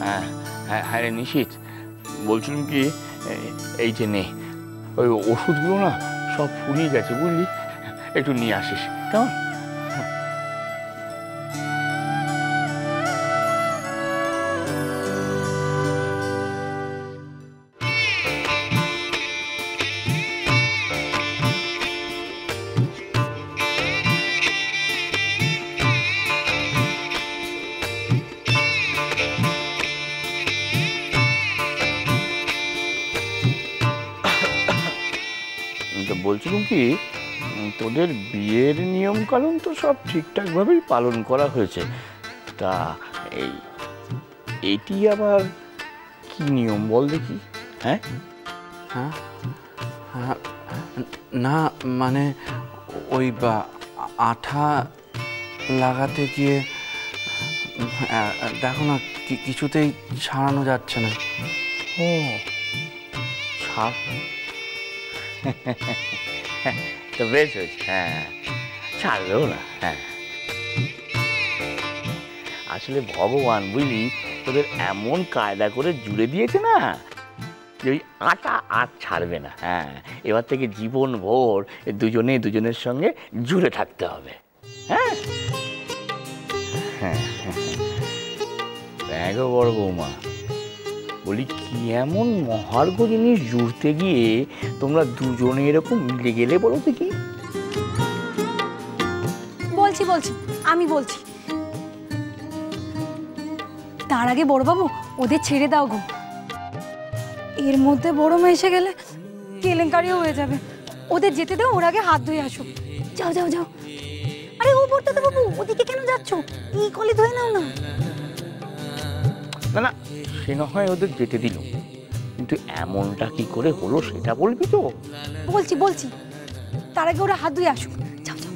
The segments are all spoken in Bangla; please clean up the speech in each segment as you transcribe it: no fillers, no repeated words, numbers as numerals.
হ্যাঁ হ্যাঁ হ্যাঁ রে নিশিত, বলছিলাম কি এই যে নে ওই ওষুধগুলো না সব ফুরিয়ে গেছে বুঝলি, একটু নিয়ে আসিস কেমন? বলছিলাম কি তোদের বিয়ের নিয়ম কানুন তো সব ঠিকঠাক ভাবেই পালন করা হয়েছে, তা এইটি আবার কি নিয়ম বল দেখি? হ্যাঁ হ্যাঁ না মানে ওই আঠা লাগাতে গিয়ে দেখো না কিছুতেই ছাড়ানো যাচ্ছে না। ও ছাড় তো বেশ হয়েছে, হ্যাঁ ছাড়লেও না। হ্যাঁ আসলে ভগবান বুঝলি তোদের এমন কায়দা করে জুড়ে দিয়েছে না যে ওই আটা আর ছাড়বে না। হ্যাঁ এবার থেকে জীবন ভোর দুজনে দুজনের সঙ্গে জুড়ে থাকতে হবে। হ্যাঁ হ্যাঁ দেখো বড় বৌমা, বলি কি এমন মহার্ঘ জিনিস জুড়তে গিয়ে তোমরা দুজনে এরকম মিলে গেলে বলো তো কি? বলছি আমি বলছি, তার আগে বড়বাবু ওদের ছেড়ে দাও গো, এর মধ্যে বড় মা এসে গেলে কেলেঙ্কারিও হয়ে যাবে। ওদের যেতে দাও, ওর আগে হাত ধুয়ে আসো। যাও যাও যাও। আরে ও বর্তাতে বাবু ওদিকে কেন যাচ্ছ? এই কলে ধুয়ে নাও না। না না সে না হয় ওদের যেতে দিল, কিন্তু এমনটা কি করে হলো সেটা বলবি তো? বলছি তার আগে ওরা হাত ধুয়ে আসুক। যাও যাও।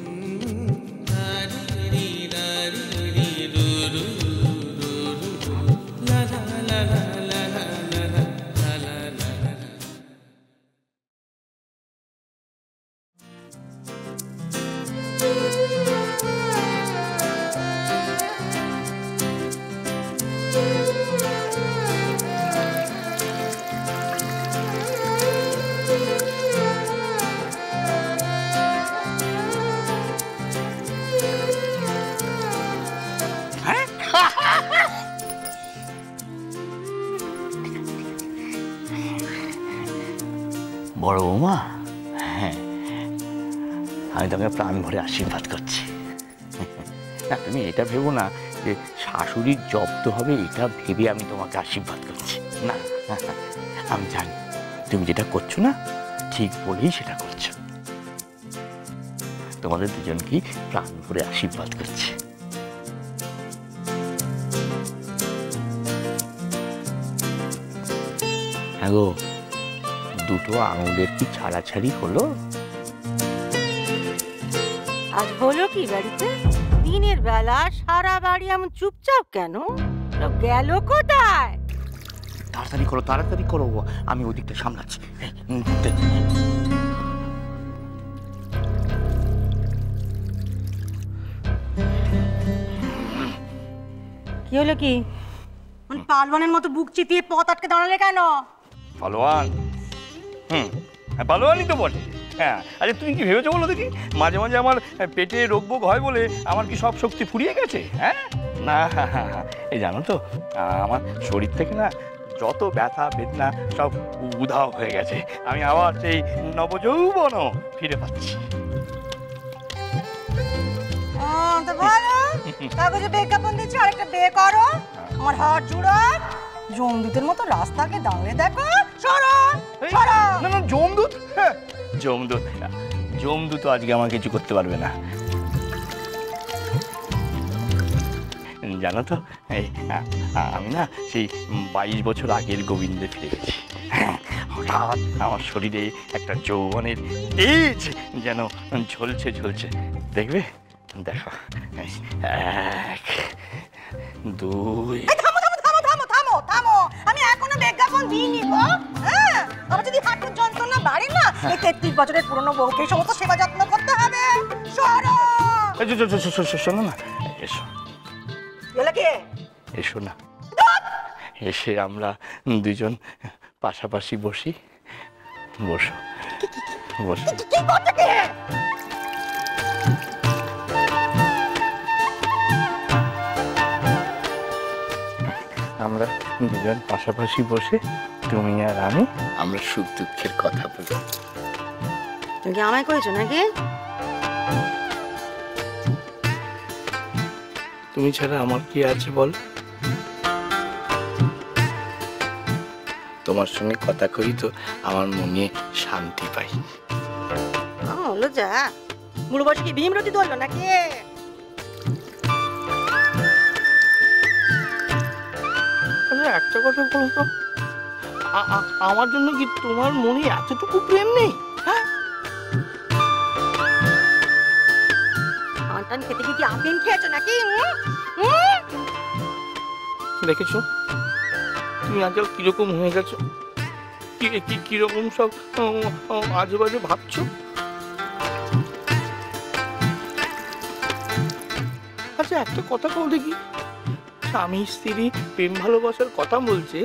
বড় বৌমা, হ্যাঁ আমি তোমাকে প্রাণ ভরে আশীর্বাদ করছি। না তুমি এটা ভেবো না যে শাশুড়ির জব্দ হবে, এটা ভেবে আমি তোমাকে আশীর্বাদ করছি না। আমি জানি তুমি যেটা করছো না ঠিক বলেই সেটা করছো। তোমাদের দুজনকেই প্রাণ ভরে আশীর্বাদ করছি। হ্যাঁ গো, দুটো আঙুলের কি ছাড়াছাড়ি হলো? আজ হলো কি বাড়িতে? দিনের বেলা সারা বাড়ি এমন চুপচাপ কেন? গেল কোথায়? তাড়াতাড়ি করো, আমি ওদিকটা সামলাচ্ছি। কি হলো কি? পালওয়ানের মতো বুক চিতিয়ে পথ আটকে দাঁড়ালে কেন? পালোয়ান? পালোয়ানই তো বটে। হ্যাঁ আরে তুমি কি ভেবেছো বলো দেখি, মাঝে মাঝে আমার পেটে রোগবোগ হয় বলে আমার কি সব শক্তি ফুরিয়ে গেছে? হ্যাঁ না, এই জানো তো আমার শরীর থেকে না যত ব্যথা বেদনা সব উধাও হয়ে গেছে। আমি আবার সেই নবযৌবনও ফিরে পাচ্ছি। কাগজে বিজ্ঞাপন দিচ্ছি, আরেকটা বিয়ে করো। আমার হাত জুড়ো, জমদূতের মতো রাস্তাকে দাঁড়িয়ে দেখো। সরো সরো। না না জমদূত তো আজকে আমার কিছু করতে পারবে না। জানো তো আমি না সেই 22 বছর আগের গোবিন্দে ফিরে গেছি। হঠাৎ আমার শরীরে একটা যৌবনের তেজ যেন ঝলছে। দেখবে? দেখো, 1 2। থামো, আমি এখনো বিজ্ঞাপন দিইনি গো। হ্যাঁ, আমার যদি হাঁটুর যন্ত্রণা বাড়ে না, এই 33 বছরের পুরনো বউকে সমস্ত সেবা যত্ন করতে হবে। সরো শোনো না, এসো গেলে কে? এসো না, এসে আমরা দুজন পাশাপাশি বসি। বসো বসো। কি করতে কে? আমরা দুজন পাশাপাশি বসে তুমি আর আমি আমরা সুখ দুঃখের কথা বলি। তুমি কি আমায় করেছো নাকি? তুমি ছাড়া আমার কি আছে বল? তোমার সঙ্গে কথা কই তো আমার মনে শান্তি পাই। হলো যা, বুড়ো বয়সে কি ভীম রুটি ধরলো নাকি? একটা কথা বলো তো, আমার জন্য কি তোমার মনে এতটুকু প্রেম নেই? হ্যাঁ, আনটান খেতে কি আফিম খেয়েছো নাকি? দেখেছো তুমি আজকাল কিরকম হয়ে গেছো, কিরকম সব আজে বাজে ভাবছো। আচ্ছা একটা কথা বল দেখি, স্বামী স্ত্রী প্রেম ভালোবাসার কথা বলছে,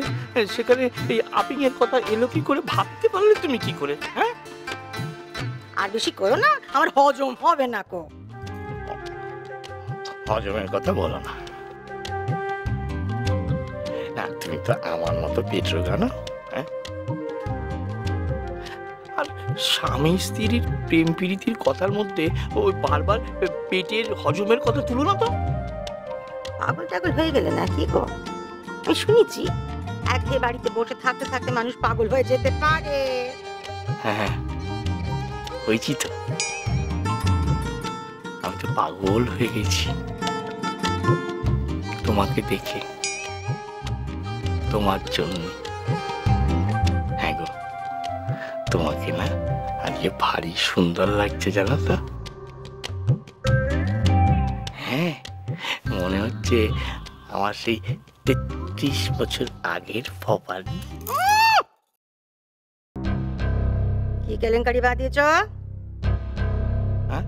সেখানে এই আপিং এর কথা এলো কি করে? ভাবতে পারলে তুমি কি করে? হ্যাঁ, আর বেশি করো না, আমার হজম হবে না কো। হজমের কথা বলো না। না তুমি তো আমার মতো পেট রোগানো। হ্যাঁ, আর স্বামী স্ত্রীর প্রেম প্রীতির কথার মধ্যে ওই বারবার পেটের হজমের কথা তুলো না তো। পাগল টাগল হয়ে গেলে নাকি গো? আমি শুনেছি একঘেয়ে বাড়িতে বসে থাকতে থাকতে মানুষ পাগল হয়ে যেতে পারে। হ্যাঁ হয়েছি তো, আমি তো পাগল হয়ে গেছি তোমাকে দেখে, তোমার জন্য। হ্যাঁ গো, তোমাকে না আজকে ভারী সুন্দর লাগছে জানো তো। হ্যাঁ, মনে হচ্ছে আমার সেই ৩৩ বছর আগের ফপারি। কি কেলেঙ্কারি বাদিয়েছ? হ্যাঁ?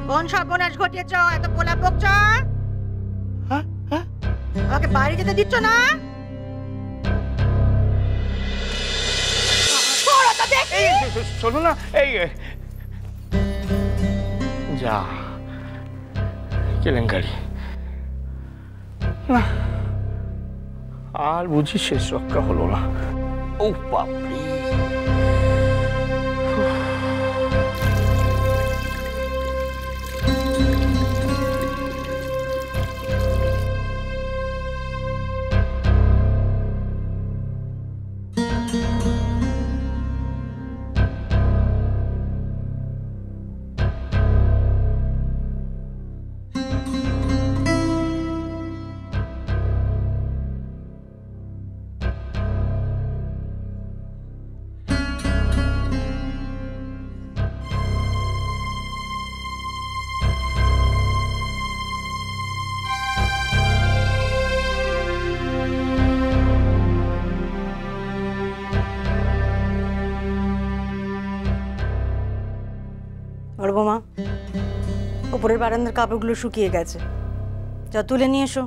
কোন সর্বনাশ ঘটিয়েছ? এত পোলা বকছ? হ্যাঁ হ্যাঁ, আমাকে বাড়ি যেতে দিচ্ছ না? শোনো না, এই যা কেলেঙ্কারি না, আর বুঝি শেষ রক্ষা হলো না। ও বাপরে, বড় বৌমা, উপরের বারান্দার কাপড়গুলো শুকিয়ে গেছে, যা তুলে নিয়ে এসো।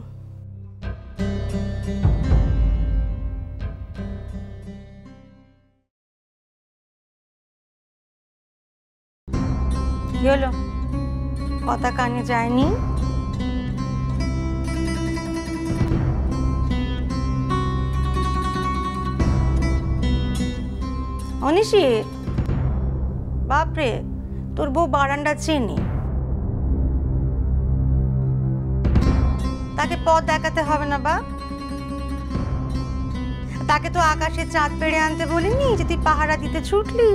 কি হলো, কথা কানে যায়নি? অনিশি, বাপরে, তোর বউ বারান্দা চেনে, তাকে পথ দেখাতে হবে না বা? তাকে তো আকাশে চাঁদ পেড়ে আনতে বলিনি যে তুই পাহারা দিতে ছুটলি।